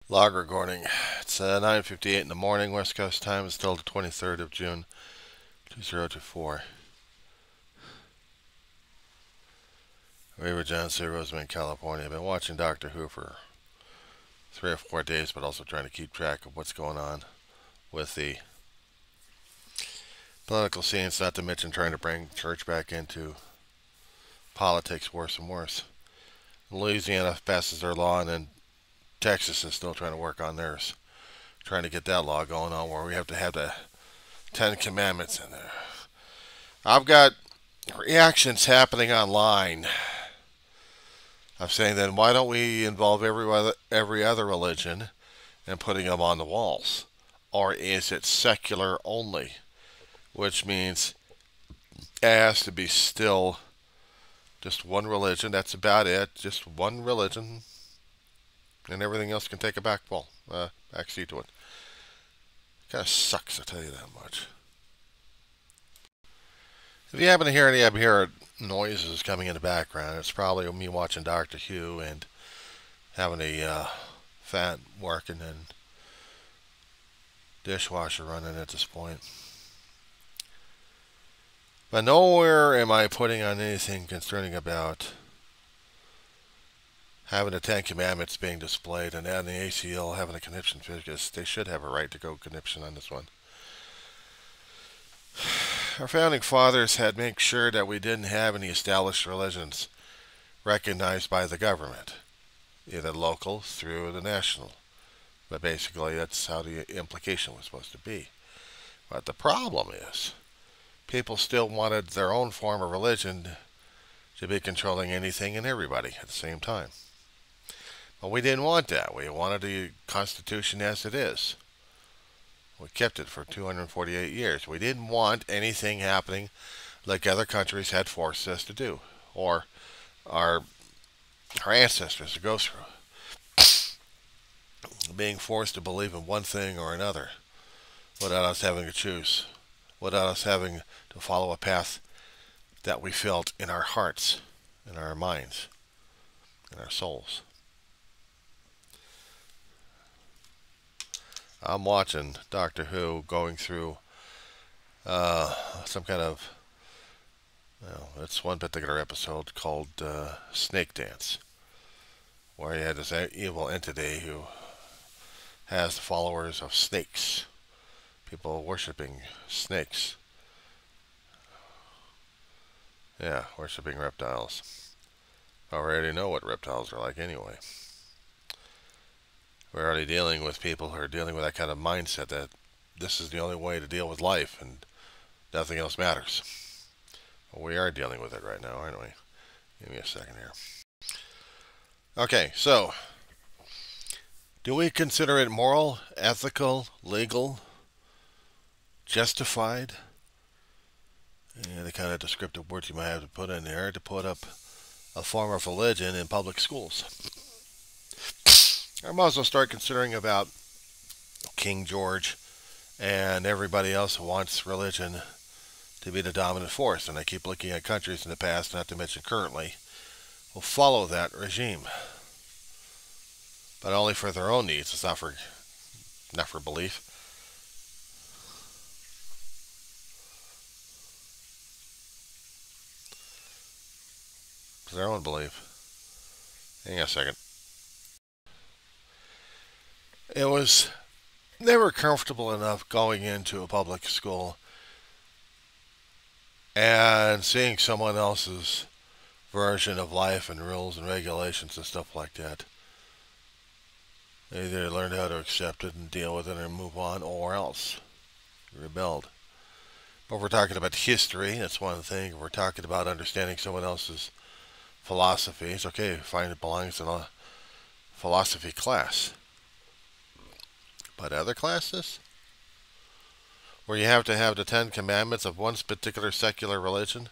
Log recording. It's 9:58 in the morning. West Coast time is still the 23rd of June, 2024. River John C. Roseman, California. I've been watching Doctor Who for 3 or 4 days, but also trying to keep track of what's going on with the political scenes, not to mention trying to bring church back into politics worse and worse. Louisiana passes their law, and then Texas is still trying to work on theirs. Trying to get that law going on where we have to have the Ten Commandments in there. I've got reactions happening online. I'm saying, then why don't we involve every other religion and putting them on the walls? Or is it secular only? Which means it has to be still just one religion. That's about it. Just one religion. And everything else can take a backseat to it. Kind of sucks, I'll tell you that much. If you happen to hear any abhorrent noises coming in the background, it's probably me watching Doctor Who and having a fan working and dishwasher running at this point. But nowhere am I putting on anything concerning about having the Ten Commandments being displayed and adding the ACL having a conniption, because they should have a right to go conniption on this one. Our founding fathers had made sure that we didn't have any established religions recognized by the government, either local through the national. But basically, that's how the implication was supposed to be. But the problem is, people still wanted their own form of religion to be controlling anything and everybody at the same time. But we didn't want that. We wanted the Constitution as it is. We kept it for 248 years. We didn't want anything happening like other countries had forced us to do, or our ancestors to go through. Being forced to believe in one thing or another without us having to choose, without us having to follow a path that we felt in our hearts, in our minds, in our souls. I'm watching Doctor Who going through some kind of, well, it's one particular episode called Snake Dance, where you had this evil entity who has followers of snakes, people worshiping snakes. Yeah, worshiping reptiles. I already know what reptiles are like anyway. We're already dealing with people who are dealing with that kind of mindset that this is the only way to deal with life and nothing else matters. Well, we are dealing with it right now, aren't we? Give me a second here. Okay, so do we consider it moral, ethical, legal, justified? And the kind of descriptive words you might have to put in there to put up a form of religion in public schools. I might also start considering about King George and everybody else who wants religion to be the dominant force. And I keep looking at countries in the past, not to mention currently, will follow that regime. But only for their own needs. It's not for belief. For their own belief. Hang on a second. It was never comfortable enough going into a public school and seeing someone else's version of life and rules and regulations and stuff like that. They either learned how to accept it and deal with it and move on, or else rebelled. But if we're talking about history, that's one thing. If we're talking about understanding someone else's philosophy, it's okay, fine, it belongs in a philosophy class. But other classes, where you have to have the Ten Commandments of one particular secular religion,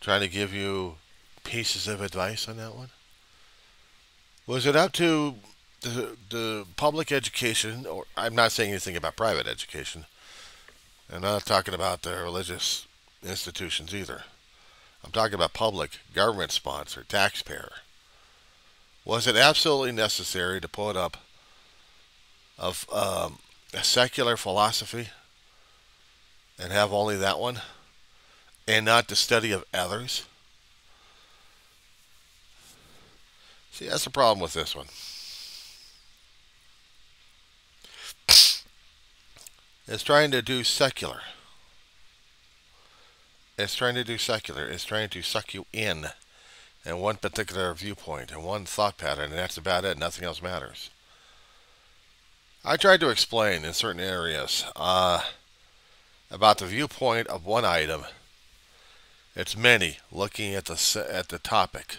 trying to give you pieces of advice on that one? Was it up to the public education, or I'm not saying anything about private education. I'm not talking about the religious institutions either. I'm talking about public, government-sponsored, taxpayer. Was it absolutely necessary to put up of a secular philosophy and have only that one, and not the study of others? See, that's the problem with this one. It's trying to do secular. It's trying to do secular. It's trying to suck you in one particular viewpoint and one thought pattern, and that's about it. Nothing else matters. I tried to explain in certain areas about the viewpoint of one item. It's many looking at the topic.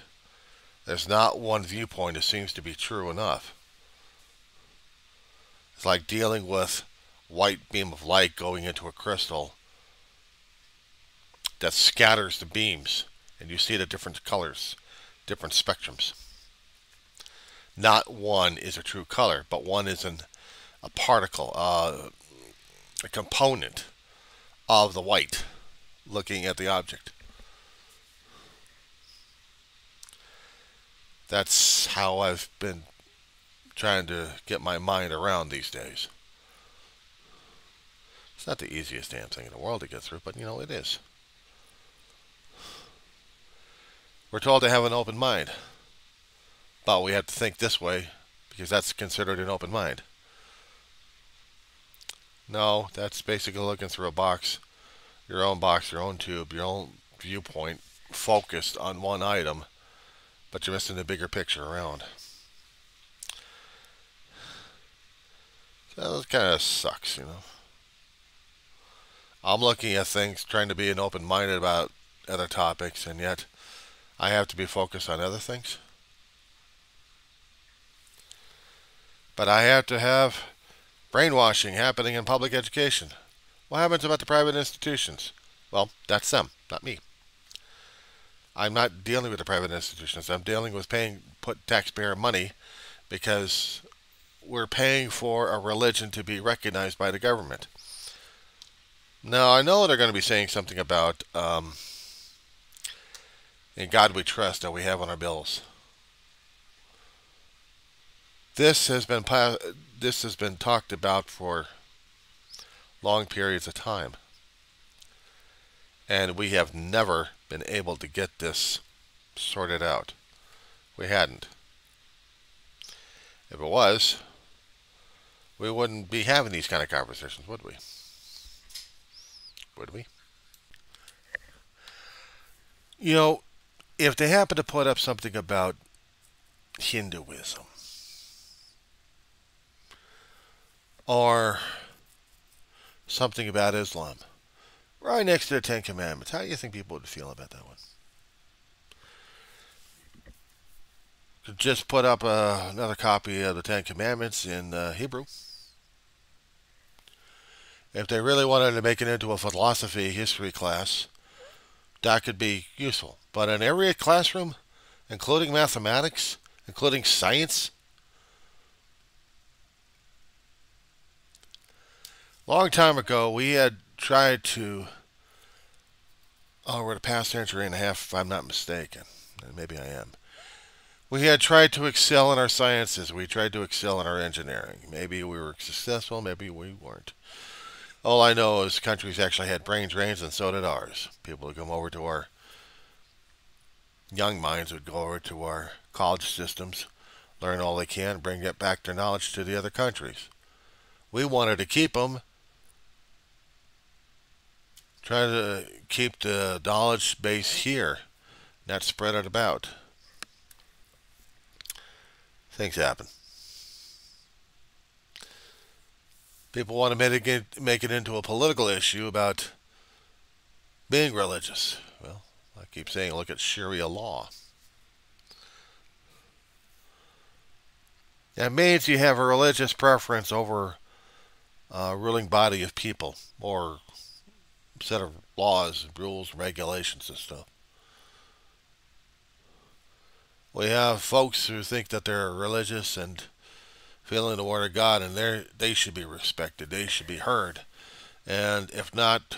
There's not one viewpoint that seems to be true enough. It's like dealing with white beam of light going into a crystal that scatters the beams, and you see the different colors, different spectrums. Not one is a true color, but one is a particle, a component of the white looking at the object. That's how I've been trying to get my mind around these days. It's not the easiest damn thing in the world to get through, but it is. We're told to have an open mind, but we have to think this way because that's considered an open mind. No, that's basically looking through a box, your own tube, your own viewpoint, focused on one item, but you're missing the bigger picture around. So that kind of sucks, I'm looking at things, trying to be an open-minded about other topics, and yet I have to be focused on other things. But I have to have brainwashing happening in public education. What happens about the private institutions? Well, that's them, not me. I'm not dealing with the private institutions. I'm dealing with put taxpayer money because we're paying for a religion to be recognized by the government. Now, I know they're going to be saying something about In God We Trust that we have on our bills. This has been talked about for long periods of time, and we have never been able to get this sorted out. We hadn't. If it was, we wouldn't be having these kind of conversations, would we? Would we? If they happen to put up something about Hinduism or something about Islam right next to the Ten Commandments, how do you think people would feel about that one? Just put up another copy of the Ten Commandments in Hebrew. If they really wanted to make it into a philosophy history class, that could be useful. But in every classroom, including mathematics, including science, long time ago, we had tried to, over the past century and a half, if I'm not mistaken, and maybe I am, we had tried to excel in our sciences. We tried to excel in our engineering. Maybe we were successful, maybe we weren't. All I know is countries actually had brain drains, and so did ours. People would come over to our young minds, would go over to our college systems, learn all they can, bring back their knowledge to the other countries. We wanted to keep them, try to keep the knowledge base here, not spread it about. Things happen. People want to make it into a political issue about being religious. Well, I keep saying, look at Sharia law. That means you have a religious preference over a ruling body of people, or set of laws, rules, regulations, and stuff. We have folks who think that they're religious and feeling the word of God, and they should be respected. They should be heard. And if not,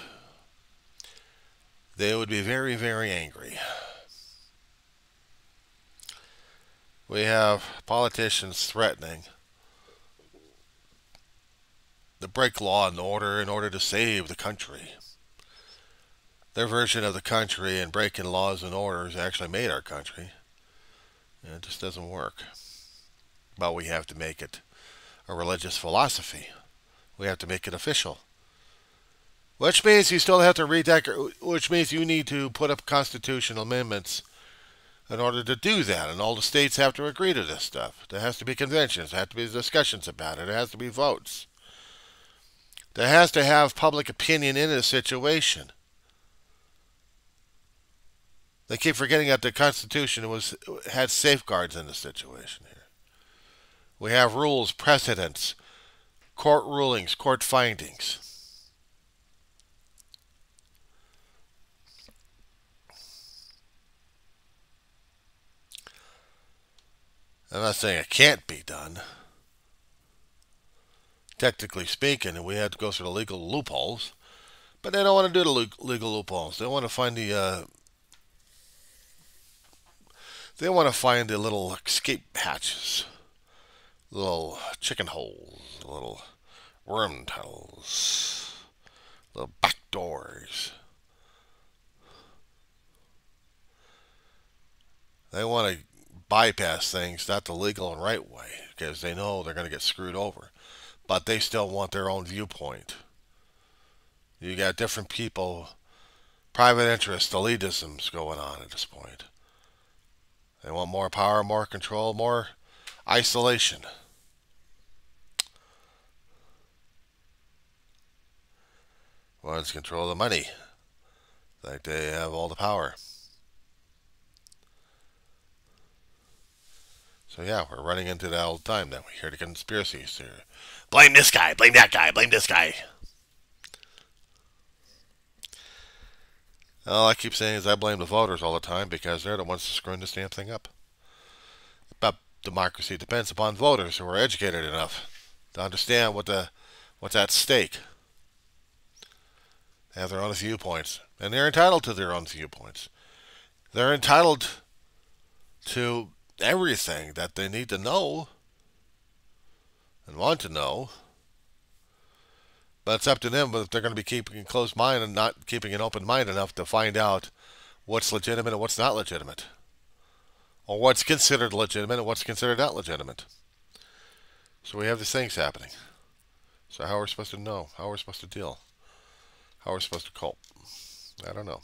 they would be very, very angry. We have politicians threatening to break law and order in order to save the country. Their version of the country and breaking laws and orders actually made our country. And it just doesn't work. But we have to make it a religious philosophy. We have to make it official. Which means you still have to which means you need to put up constitutional amendments in order to do that. And all the states have to agree to this stuff. There has to be conventions. There have to be discussions about it. There has to be votes. There has to have public opinion in a situation. They keep forgetting that the Constitution had safeguards in the situation here. We have rules, precedents, court rulings, court findings. I'm not saying it can't be done. Technically speaking, we have to go through the legal loopholes, but they don't want to do the legal loopholes. They want to find the little escape hatches, little chicken holes, little worm tunnels, little back doors. They want to bypass things not the legal and right way because they know they're going to get screwed over. But they still want their own viewpoint. You got different people, private interests, elitisms going on at this point. They want more power, more control, more isolation. Ones control the money. Like they have all the power. So yeah, we're running into that all the time now. We hear the conspiracies here. Blame this guy, blame that guy, blame this guy. All I keep saying is I blame the voters all the time because they're the ones screwing this damn thing up. But democracy depends upon voters who are educated enough to understand what's at stake. They have their own viewpoints, and they're entitled to their own viewpoints. They're entitled to everything that they need to know and want to know. But it's up to them if they're going to be keeping a closed mind and not keeping an open mind enough to find out what's legitimate and what's not legitimate. Or what's considered legitimate and what's considered not legitimate. So we have these things happening. So how are we supposed to know? How are we supposed to deal? How are we supposed to cope? I don't know.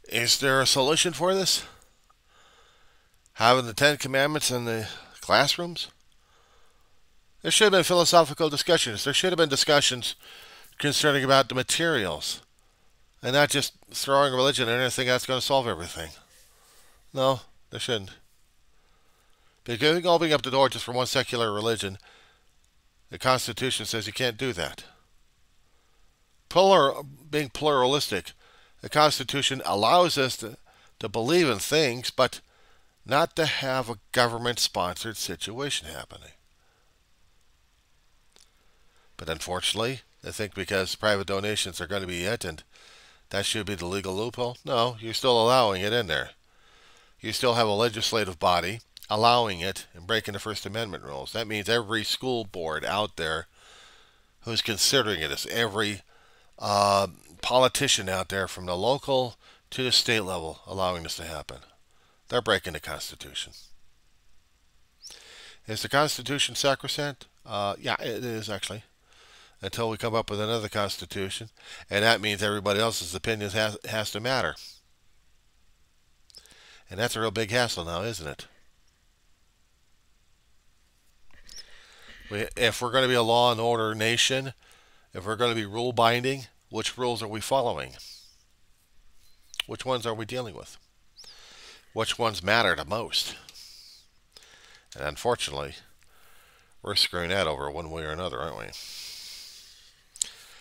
Is there a solution for this? Having the Ten Commandments in the classrooms? There should have been philosophical discussions. There should have been discussions concerning about the materials. And not just throwing religion in anything that's going to solve everything. No, there shouldn't. Because opening up the door just for one secular religion, the Constitution says you can't do that. Being pluralistic, the Constitution allows us to believe in things, but not to have a government-sponsored situation happening. But unfortunately, I think because private donations are going to be it, and that should be the legal loophole. No, you're still allowing it in there. You still have a legislative body allowing it and breaking the First Amendment rules. That means every school board out there who's considering it, is every politician out there from the local to the state level allowing this to happen. They're breaking the Constitution. Is the Constitution sacrosanct? Yeah, it is actually. Until we come up with another Constitution. And that means everybody else's opinion has to matter. And that's a real big hassle now, isn't it? If we're going to be a law and order nation, if we're going to be rule binding, which rules are we following? Which ones are we dealing with? Which ones matter the most? And unfortunately, we're screwing that over one way or another, aren't we?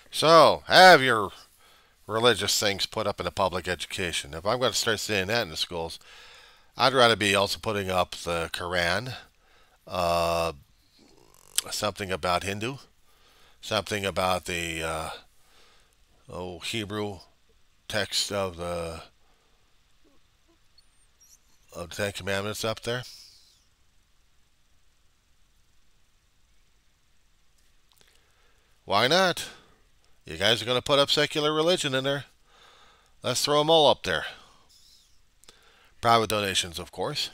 So, have your religious things put up in the public education. If I'm going to start seeing that in the schools, I'd rather be also putting up the Quran, something about Hindu, something about the Hebrew text of the Ten Commandments up there? Why not? You guys are going to put up secular religion in there. Let's throw them all up there. Private donations, of course.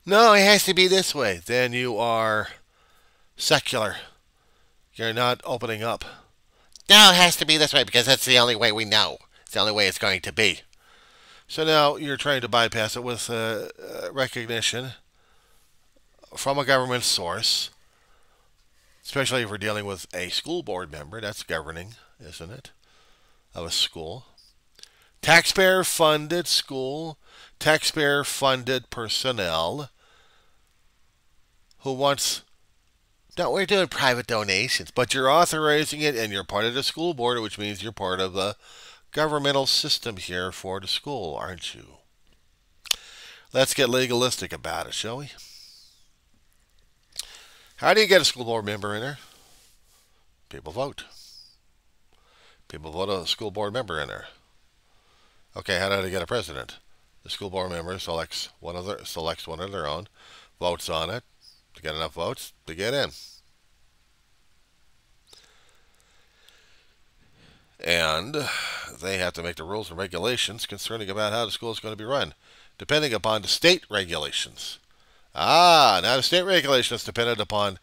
No, it has to be this way. Then you are secular. You're not opening up. No, it has to be this way because that's the only way we know. It's the only way it's going to be. So now you're trying to bypass it with recognition from a government source, especially if we're dealing with a school board member. That's governing, isn't it, of a school. Taxpayer-funded school, taxpayer-funded personnel who wants... No, we're doing private donations, but you're authorizing it and you're part of the school board, which means you're part of the governmental system here for the school, aren't you? Let's get legalistic about it, shall we? How do you get a school board member in there? People vote. People vote a school board member in there. Okay, how do they get a president? The school board member selects one of their own, votes on it to get enough votes to get in. And they have to make the rules and regulations concerning about how the school is going to be run, depending upon the state regulations. Now the state regulation is dependent upon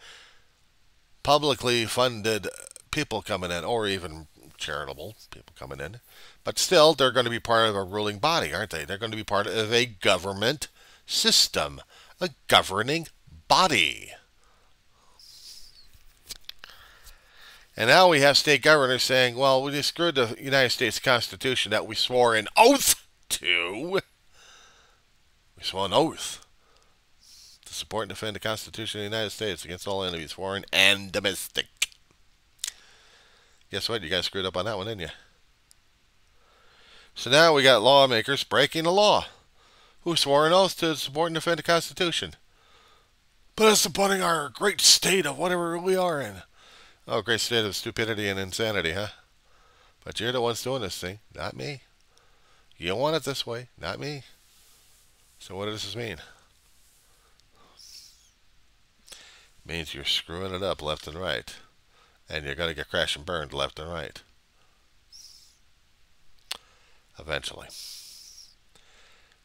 publicly funded people coming in, or even charitable people coming in. But still, they're going to be part of a ruling body, aren't they? They're going to be part of a government system, a governing body. And now we have state governors saying, well, we just screwed the United States Constitution that we swore an oath to. We swore an oath to support and defend the Constitution of the United States against all enemies, foreign and domestic. Guess what? You guys screwed up on that one, didn't you? So now we got lawmakers breaking the law who swore an oath to support and defend the Constitution. But it's supporting our great state of whatever we are in. Oh, great state of stupidity and insanity, huh? But you're the ones doing this thing, not me. You want it this way, not me. So what does this mean? It means you're screwing it up left and right. And you're going to get crashed and burned left and right. Eventually.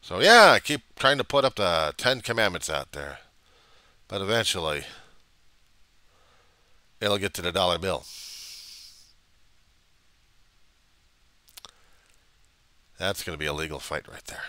So yeah, I keep trying to put up the 10 Commandments out there. But eventually, it'll get to the dollar bill. That's going to be a legal fight right there.